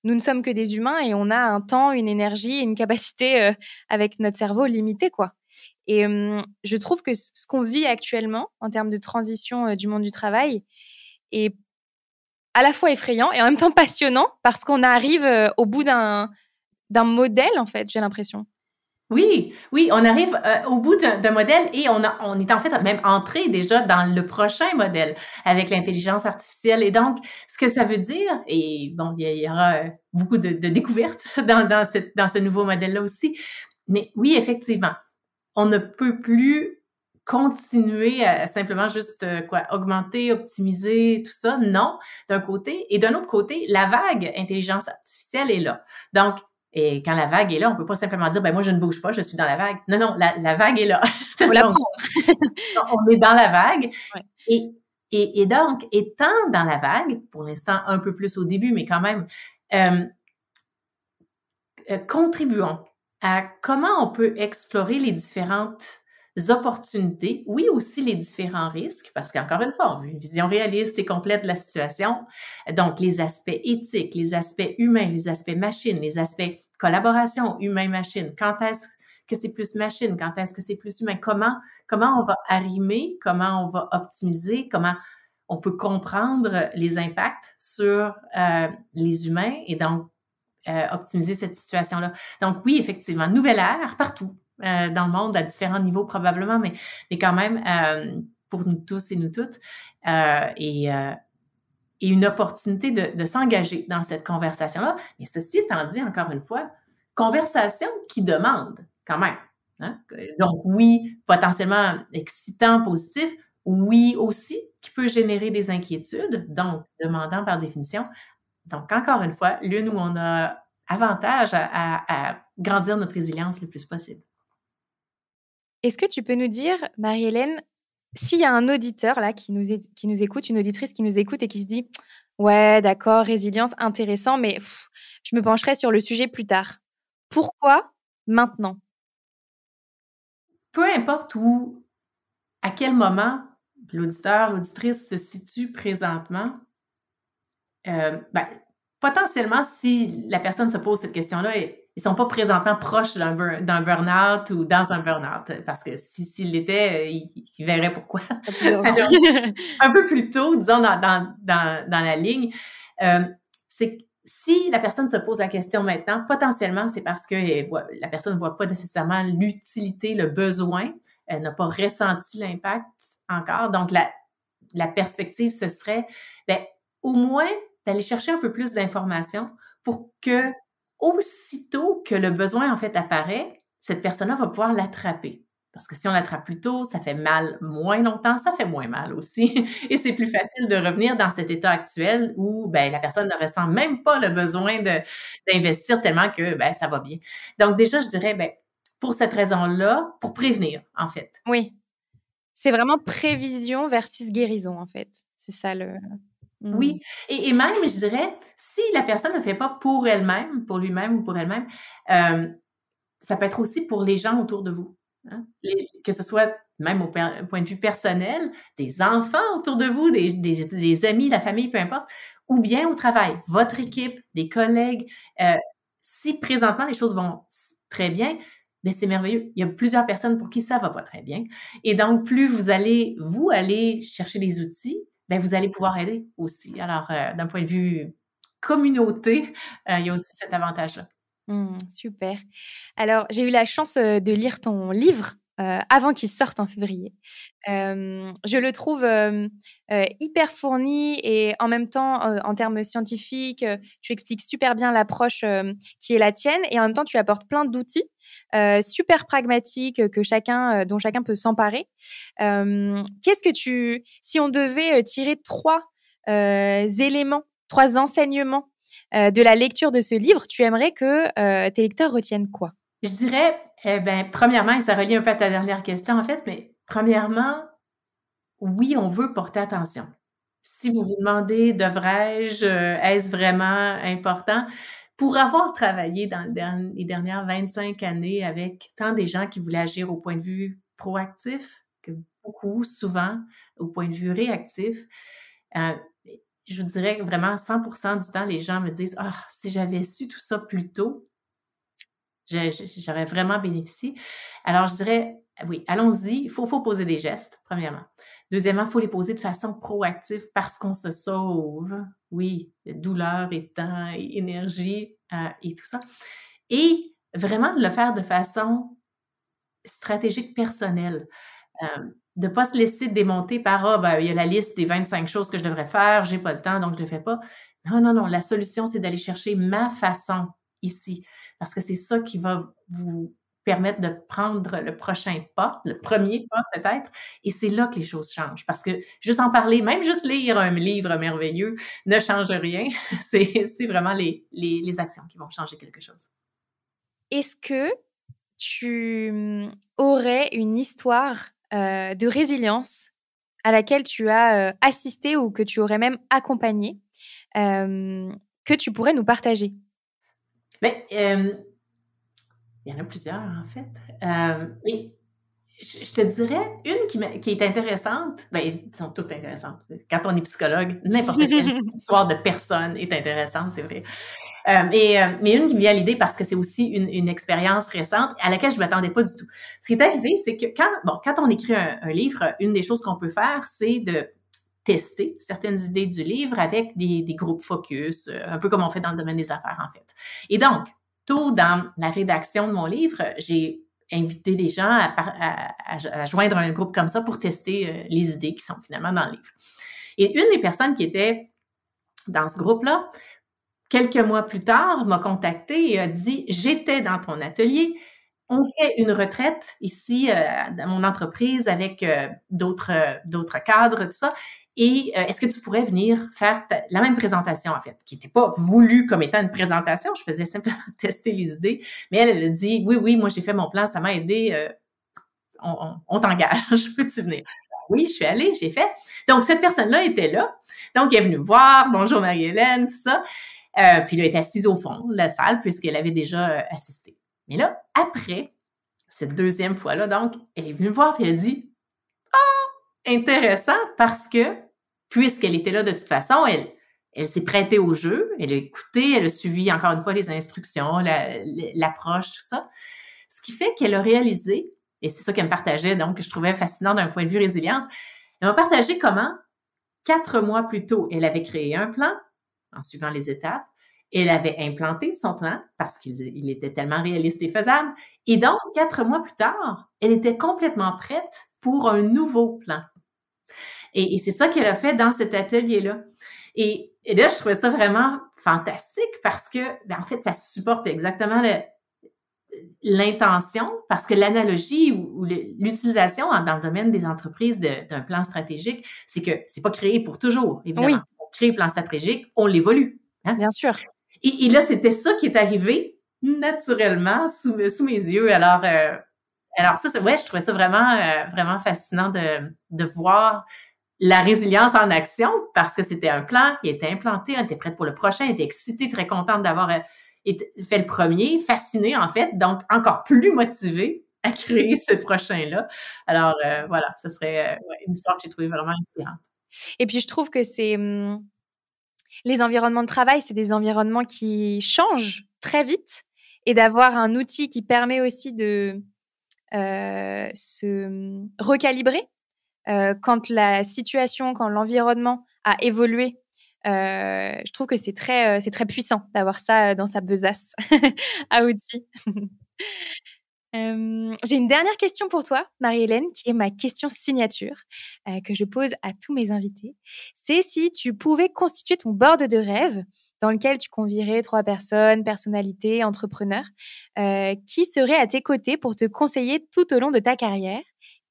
Speaker 1: nous ne sommes que des humains et on a un temps, une énergie, une capacité avec notre cerveau limitée, quoi. Et je trouve que ce qu'on vit actuellement en termes de transition du monde du travail est à la fois effrayant et en même temps passionnant parce qu'on arrive au bout d'un modèle, en fait, j'ai l'impression.
Speaker 2: Oui, oui, on arrive au bout d'un modèle et on est en fait même entré déjà dans le prochain modèle avec l'intelligence artificielle. Et donc, ce que ça veut dire, et bon, il y aura beaucoup de découvertes dans ce nouveau modèle-là aussi, mais oui, effectivement, on ne peut plus continuer à simplement juste augmenter, optimiser, tout ça. Non, d'un côté. Et d'un autre côté, la vague intelligence artificielle est là. Donc, et quand la vague est là, on peut pas simplement dire, ben moi, je ne bouge pas, je suis dans la vague. Non, non, la vague est là.
Speaker 1: Faut la prendre.
Speaker 2: On est dans la vague.
Speaker 1: Ouais.
Speaker 2: Et donc, étant dans la vague, pour l'instant un peu plus au début, mais quand même, contribuons à comment on peut explorer les différentes opportunités, oui aussi les différents risques, parce qu'encore une fois, on veut une vision réaliste et complète de la situation. Donc, les aspects éthiques, les aspects humains, les aspects machines, les aspects collaboration humain-machine. que c'est plus machine, quand est-ce que c'est plus humain, comment on va arrimer, comment on va optimiser, comment on peut comprendre les impacts sur les humains et donc optimiser cette situation-là. Donc oui, effectivement, nouvelle ère partout dans le monde, à différents niveaux probablement, mais quand même pour nous tous et nous toutes. Et une opportunité de s'engager dans cette conversation-là. Et ceci étant dit, encore une fois, conversation qui demande quand même. Hein? Donc oui, potentiellement excitant, positif, oui aussi, qui peut générer des inquiétudes, donc demandant par définition. Donc encore une fois, l'une où on a avantage à grandir notre résilience le plus possible.
Speaker 1: Est-ce que tu peux nous dire, Marie-Hélène, s'il y a un auditeur là qui nous écoute, une auditrice qui nous écoute et qui se dit ouais, d'accord, résilience, intéressant, mais je me pencherai sur le sujet plus tard. Pourquoi maintenant?
Speaker 2: Peu importe où, à quel moment l'auditeur, l'auditrice se situe présentement, potentiellement, si la personne se pose cette question-là, ils sont pas présentement proches d'un burn-out ou dans un burn-out, parce que s'ils l'étaient, ils verraient pourquoi. Alors, un peu plus tôt, disons, dans la ligne, c'est que si la personne se pose la question maintenant, potentiellement, c'est parce que la personne ne voit pas nécessairement l'utilité, le besoin, elle n'a pas ressenti l'impact encore. Donc, la perspective, ce serait, au moins, d'aller chercher un peu plus d'informations pour que, aussitôt que le besoin, en fait, apparaît, cette personne-là va pouvoir l'attraper. Parce que si on l'attrape plus tôt, ça fait mal moins longtemps, ça fait moins mal aussi. Et c'est plus facile de revenir dans cet état actuel où la personne ne ressent même pas le besoin d'investir tellement que ça va bien. Donc déjà, je dirais, pour cette raison-là, pour prévenir, en fait.
Speaker 1: Oui. C'est vraiment prévision versus guérison, en fait. C'est ça le...
Speaker 2: Oui, et même, je dirais, si la personne ne le fait pas pour elle-même, pour lui-même ou pour elle-même, ça peut être aussi pour les gens autour de vous. Hein? Que ce soit même au point de vue personnel, des enfants autour de vous, des amis, la famille, peu importe, ou bien au travail, votre équipe, des collègues. Si présentement les choses vont très bien, c'est merveilleux. Il y a plusieurs personnes pour qui ça va pas très bien. Et donc, plus vous allez chercher des outils, vous allez pouvoir aider aussi. Alors, d'un point de vue communauté, il y a aussi cet avantage-là.
Speaker 1: Super. Alors, j'ai eu la chance de lire ton livre avant qu'il sorte en février. Je le trouve hyper fourni et en même temps, en termes scientifiques, tu expliques super bien l'approche qui est la tienne et en même temps, tu apportes plein d'outils super pragmatiques dont chacun peut s'emparer. Qu'est-ce que si on devait tirer 3 éléments, 3 enseignements de la lecture de ce livre, tu aimerais que tes lecteurs retiennent quoi?
Speaker 2: Je dirais, premièrement, et ça relie un peu à ta dernière question en fait, mais premièrement, oui, on veut porter attention. Si vous vous demandez, devrais-je, est-ce vraiment important? Pour avoir travaillé dans les dernières 25 années avec tant des gens qui voulaient agir au point de vue proactif que beaucoup, souvent, au point de vue réactif, je vous dirais que vraiment 100% du temps, les gens me disent « Ah, si j'avais su tout ça plus tôt, j'aurais vraiment bénéficié. » Alors, je dirais, oui, allons-y, il faut poser des gestes, premièrement. Deuxièmement, il faut les poser de façon proactive parce qu'on se sauve. Oui, douleur et temps et énergie et tout ça. Et vraiment de le faire de façon stratégique personnelle. De ne pas se laisser démonter par il y a la liste des 25 choses que je devrais faire, j'ai pas le temps, donc je ne le fais pas. Non. La solution, c'est d'aller chercher ma façon ici. Parce que c'est ça qui va vous permettre de prendre le prochain pas, le premier pas peut-être. Et c'est là que les choses changent. Parce que juste en parler, même juste lire un livre merveilleux ne change rien. C'est vraiment les actions qui vont changer quelque chose.
Speaker 1: Est-ce que tu aurais une histoire de résilience à laquelle tu as assisté ou que tu aurais même accompagné, que tu pourrais nous partager?
Speaker 2: Il y en a plusieurs, en fait. Mais je te dirais une qui est intéressante. Elles sont toutes intéressantes. Quand on est psychologue, n'importe quelle histoire de personne est intéressante, c'est vrai. Mais une qui me vient à l'idée parce que c'est aussi une expérience récente à laquelle je ne m'attendais pas du tout. Ce qui est arrivé, c'est que quand on écrit un livre, une des choses qu'on peut faire, c'est de tester certaines idées du livre avec des groupes focus, un peu comme on fait dans le domaine des affaires, en fait. Et donc, tôt dans la rédaction de mon livre, j'ai invité des gens à joindre un groupe comme ça pour tester les idées qui sont finalement dans le livre. Et une des personnes qui était dans ce groupe-là, quelques mois plus tard, m'a contactée et a dit « J'étais dans ton atelier, on fait une retraite ici dans mon entreprise avec d'autres cadres, tout ça. Et est-ce que tu pourrais venir faire la même présentation, en fait, qui n'était pas voulue comme étant une présentation, je faisais simplement tester les idées, mais elle a dit « Oui, moi j'ai fait mon plan, ça m'a aidé, on t'engage, peux-tu venir? » Oui, je suis allée, j'ai fait. Donc, cette personne-là était là. Donc, elle est venue me voir, « Bonjour Marie-Hélène », tout ça. Puis elle était assise au fond de la salle puisqu'elle avait déjà assisté. Mais là, après, cette deuxième fois-là, donc, elle est venue me voir et elle a dit « Ah, intéressant parce que, puisqu'elle était là de toute façon, elle s'est prêtée au jeu, elle a écouté, elle a suivi encore une fois les instructions, l'approche, tout ça. Ce qui fait qu'elle a réalisé, et c'est ça qu'elle me partageait, donc que je trouvais fascinant d'un point de vue résilience, elle m'a partagé comment, 4 mois plus tôt, elle avait créé un plan en suivant les étapes. Elle avait implanté son plan parce qu'il était tellement réaliste et faisable. Et donc, 4 mois plus tard, elle était complètement prête pour un nouveau plan. Et c'est ça qu'elle a fait dans cet atelier-là. Et là, je trouvais ça vraiment fantastique parce que, en fait, ça supporte exactement l'intention, parce que l'analogie ou l'utilisation dans le domaine des entreprises d'un plan stratégique, c'est que c'est pas créé pour toujours, évidemment.
Speaker 1: Oui.
Speaker 2: On crée un plan stratégique, on l'évolue. Hein?
Speaker 1: Bien sûr.
Speaker 2: Et là, c'était ça qui est arrivé naturellement sous mes yeux. Alors ça, ouais, je trouvais ça vraiment fascinant de voir la résilience en action parce que c'était un plan, il était implanté, on était prête pour le prochain, elle était excitée, très contente d'avoir fait le premier, fascinée en fait, donc encore plus motivée à créer ce prochain-là. Alors voilà, ce serait une histoire que j'ai trouvée vraiment inspirante.
Speaker 1: Et puis je trouve que les environnements de travail, c'est des environnements qui changent très vite et d'avoir un outil qui permet aussi de se recalibrer quand la situation, quand l'environnement a évolué. Je trouve que c'est très puissant d'avoir ça dans sa besace à outils. J'ai une dernière question pour toi, Marie-Hélène, qui est ma question signature que je pose à tous mes invités. C'est si tu pouvais constituer ton board de rêve dans lequel tu convierais 3 personnes, personnalités, entrepreneurs, qui seraient à tes côtés pour te conseiller tout au long de ta carrière.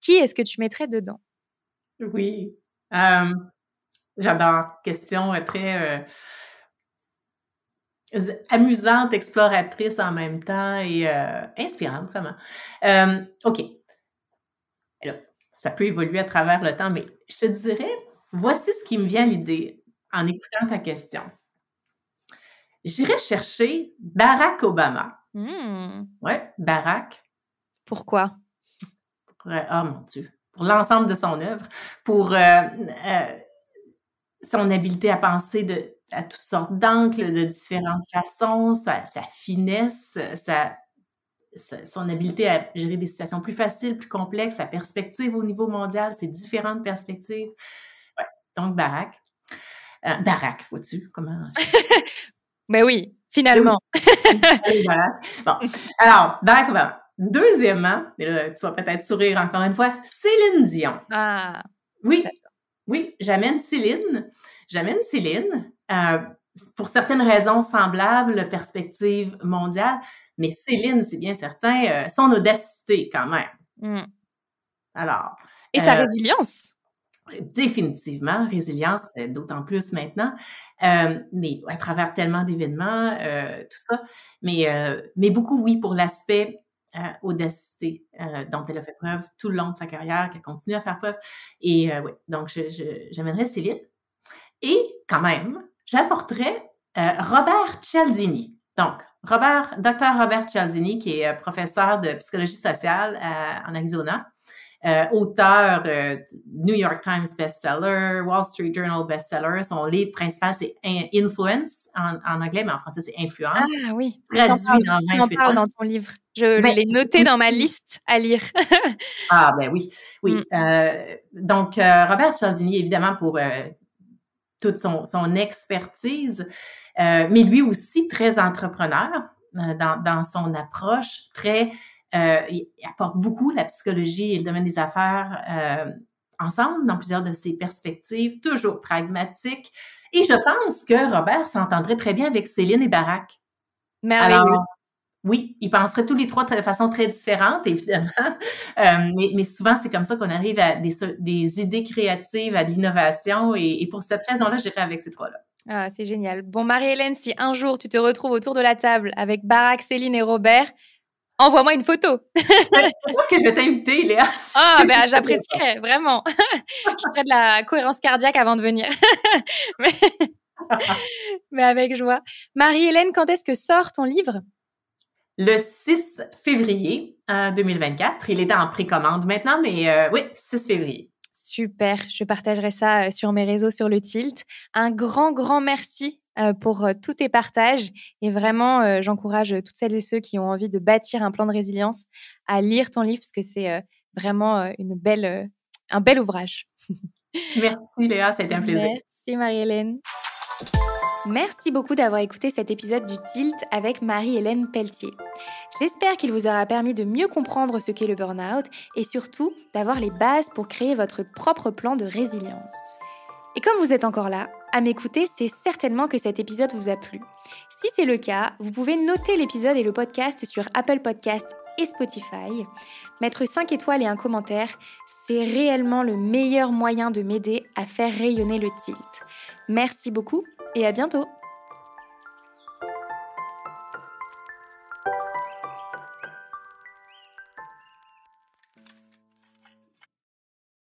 Speaker 1: Qui est-ce que tu mettrais dedans?
Speaker 2: Oui, j'adore. Question très amusante, exploratrice en même temps et inspirante, vraiment. OK. Alors, ça peut évoluer à travers le temps, mais je te dirais, voici ce qui me vient à l'idée en écoutant ta question. J'irais chercher Barack Obama. Ouais, Barack.
Speaker 1: Pourquoi?
Speaker 2: Oh mon Dieu. Pour l'ensemble de son œuvre, pour son habileté à penser à toutes sortes d'angles, de différentes façons, sa finesse, son habileté à gérer des situations plus faciles, plus complexes, sa perspective au niveau mondial, ses différentes perspectives. Ouais, donc Barack. Barack, vois-tu comment...
Speaker 1: Ben oui, finalement.
Speaker 2: Oui. Bon, alors, Barack Obama. Deuxièmement, et là, tu vas peut-être sourire encore une fois, Céline Dion.
Speaker 1: Ah,
Speaker 2: oui, j'amène Céline. Pour certaines raisons semblables, perspective mondiale, mais Céline, c'est bien certain, son audacité quand même. Alors.
Speaker 1: Et sa résilience.
Speaker 2: Définitivement, résilience, d'autant plus maintenant, mais à travers tellement d'événements, tout ça, mais beaucoup, oui, pour l'aspect audacité dont elle a fait preuve tout le long de sa carrière, qu'elle continue à faire preuve. Et oui, donc j'amènerais Céline. Et quand même, j'apporterais Robert Cialdini. Donc, Dr. Robert Cialdini, qui est professeur de psychologie sociale en Arizona, auteur New York Times bestseller, Wall Street Journal bestseller. Son livre principal, c'est Influence en anglais, mais en français, c'est Influence.
Speaker 1: Ah oui,
Speaker 2: Traduit dans
Speaker 1: tu en
Speaker 2: 28
Speaker 1: parles
Speaker 2: langues.
Speaker 1: dans ton livre. Je l'ai noté dans ma liste à lire.
Speaker 2: Ah ben oui. Donc, Robert Cialdini, évidemment, pour toute son expertise, mais lui aussi très entrepreneur dans son approche, il apporte beaucoup la psychologie et le domaine des affaires ensemble dans plusieurs de ses perspectives, toujours pragmatiques. Et je pense que Robert s'entendrait très bien avec Céline et Barack.
Speaker 1: Merveilleux.
Speaker 2: Alors, oui, ils penseraient tous les trois de façon très différente, évidemment. Mais souvent, c'est comme ça qu'on arrive à des idées créatives, à de l'innovation. Et pour cette raison-là, j'irai avec ces trois-là.
Speaker 1: Ah, c'est génial. Bon, Marie-Hélène, si un jour tu te retrouves autour de la table avec Barack, Céline et Robert, envoie-moi une photo.
Speaker 2: C'est pour ça que je vais t'inviter, Léa.
Speaker 1: Ah, ben j'apprécierais, vraiment. Je ferai de la cohérence cardiaque avant de venir. Mais avec joie. Marie-Hélène, quand est-ce que sort ton livre?
Speaker 2: Le 6 février 2024. Il est en précommande maintenant, mais oui, 6 février.
Speaker 1: Super, je partagerai ça sur mes réseaux sur le Tilt. Un grand, grand merci pour tous tes partages. Et vraiment, j'encourage toutes celles et ceux qui ont envie de bâtir un plan de résilience à lire ton livre parce que c'est vraiment un bel ouvrage.
Speaker 2: Merci Léa, c'était un plaisir.
Speaker 1: Merci Marie-Hélène. Merci beaucoup d'avoir écouté cet épisode du Tilt avec Marie-Hélène Pelletier. J'espère qu'il vous aura permis de mieux comprendre ce qu'est le burn-out et surtout d'avoir les bases pour créer votre propre plan de résilience. Et comme vous êtes encore là, à m'écouter, c'est certainement que cet épisode vous a plu. Si c'est le cas, vous pouvez noter l'épisode et le podcast sur Apple Podcasts et Spotify. Mettre 5 étoiles et un commentaire, c'est réellement le meilleur moyen de m'aider à faire rayonner le Tilt. Merci beaucoup et à bientôt!